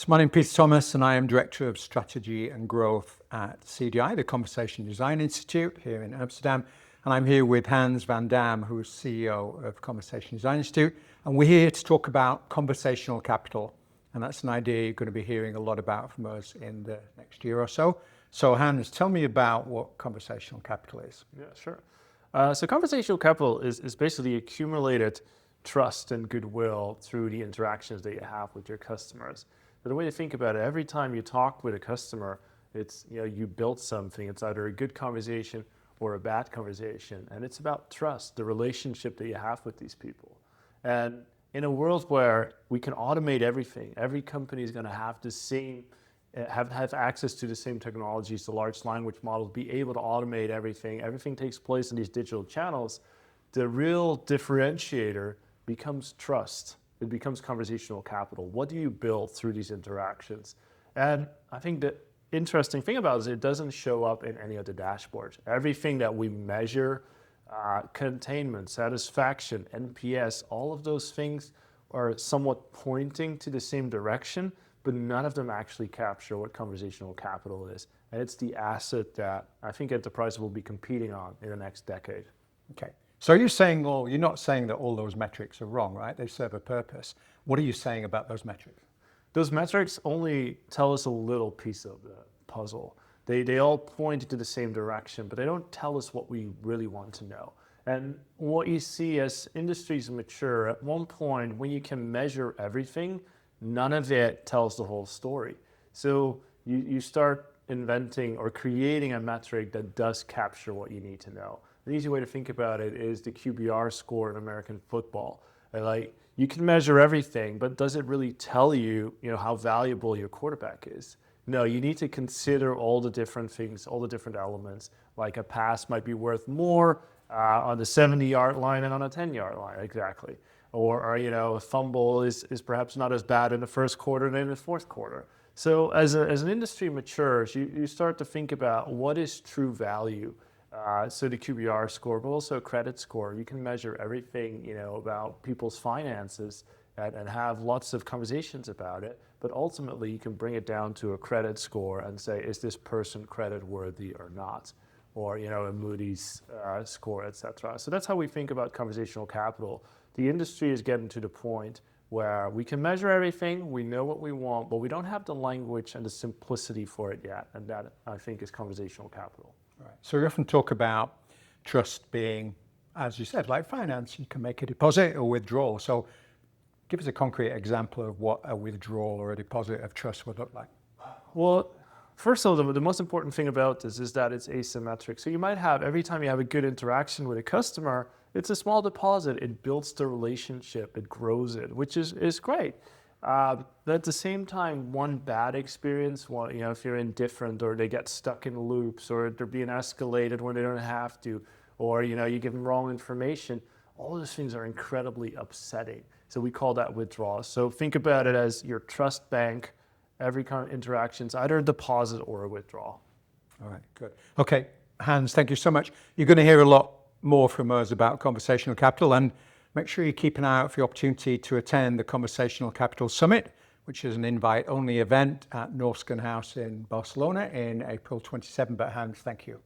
So my name is Peter Thomas and I am Director of Strategy and Growth at CDI, the Conversational Design Institute here in Amsterdam. And I'm here with Hans van Dam, who is CEO of Conversational Design Institute. And we're here to talk about conversational capital. And that's an idea you're going to be hearing a lot about from us in the next year or so. So Hans, tell me about what conversational capital is. Yeah, sure. So conversational capital is basically accumulated trust and goodwill through the interactions that you have with your customers. But the way to think about it, every time you talk with a customer, it's, you built something. It's either a good conversation or a bad conversation. And it's about trust, the relationship that you have with these people. And in a world where we can automate everything, every company is going to have the same have access to the same technologies, the large language models, be able to automate everything. Everything takes place in these digital channels. The real differentiator becomes trust. It becomes conversational capital. What do you build through these interactions? And I think the interesting thing about it is it doesn't show up in any of the dashboards. Everything that we measure, containment, satisfaction, NPS, all of those things are somewhat pointing to the same direction, but none of them actually capture what conversational capital is. And it's the asset that I think enterprises will be competing on in the next decade. Okay. So you're saying, well, you're not saying that all those metrics are wrong, right? They serve a purpose. What are you saying about those metrics? Those metrics only tell us a little piece of the puzzle. They all point to the same direction, but they don't tell us what we really want to know. And what you see as industries mature, at one point when you can measure everything, none of it tells the whole story. So you start inventing or creating a metric that does capture what you need to know. An easy way to think about it is the QBR score in American football. Like, you can measure everything, but does it really tell you, how valuable your quarterback is? No, you need to consider all the different things, all the different elements. Like a pass might be worth more on the 70-yard line than on a 10-yard line, exactly. Or a fumble is perhaps not as bad in the first quarter than in the fourth quarter. So as an industry matures, you start to think about what is true value. So the QBR score, but also a credit score. You can measure everything, about people's finances and have lots of conversations about it. But ultimately, you can bring it down to a credit score and say, is this person credit worthy or not? Or, a Moody's score, et cetera. So that's how we think about conversational capital. The industry is getting to the point where we can measure everything, we know what we want, but we don't have the language and the simplicity for it yet. And that, I think, is conversational capital. Right. So we often talk about trust being, as you said, like finance. You can make a deposit or withdrawal. So give us a concrete example of what a withdrawal or a deposit of trust would look like. Well, first of all, the most important thing about this is that it's asymmetric. So you might have, every time you have a good interaction with a customer, it's a small deposit. It builds the relationship, it grows it, which is great. But at the same time, one bad experience, if you're indifferent or they get stuck in loops or they're being escalated when they don't have to, or you give them wrong information, all those things are incredibly upsetting. So we call that withdrawal. So think about it as your trust bank. Every kind of interaction is either a deposit or a withdrawal. All right, good. Okay, Hans, thank you so much. You're going to hear a lot more from us about conversational capital, and make sure you keep an eye out for the opportunity to attend the Conversational Capital Summit, which is an invite-only event at Norsken House in Barcelona in April 27. But Hans, thank you.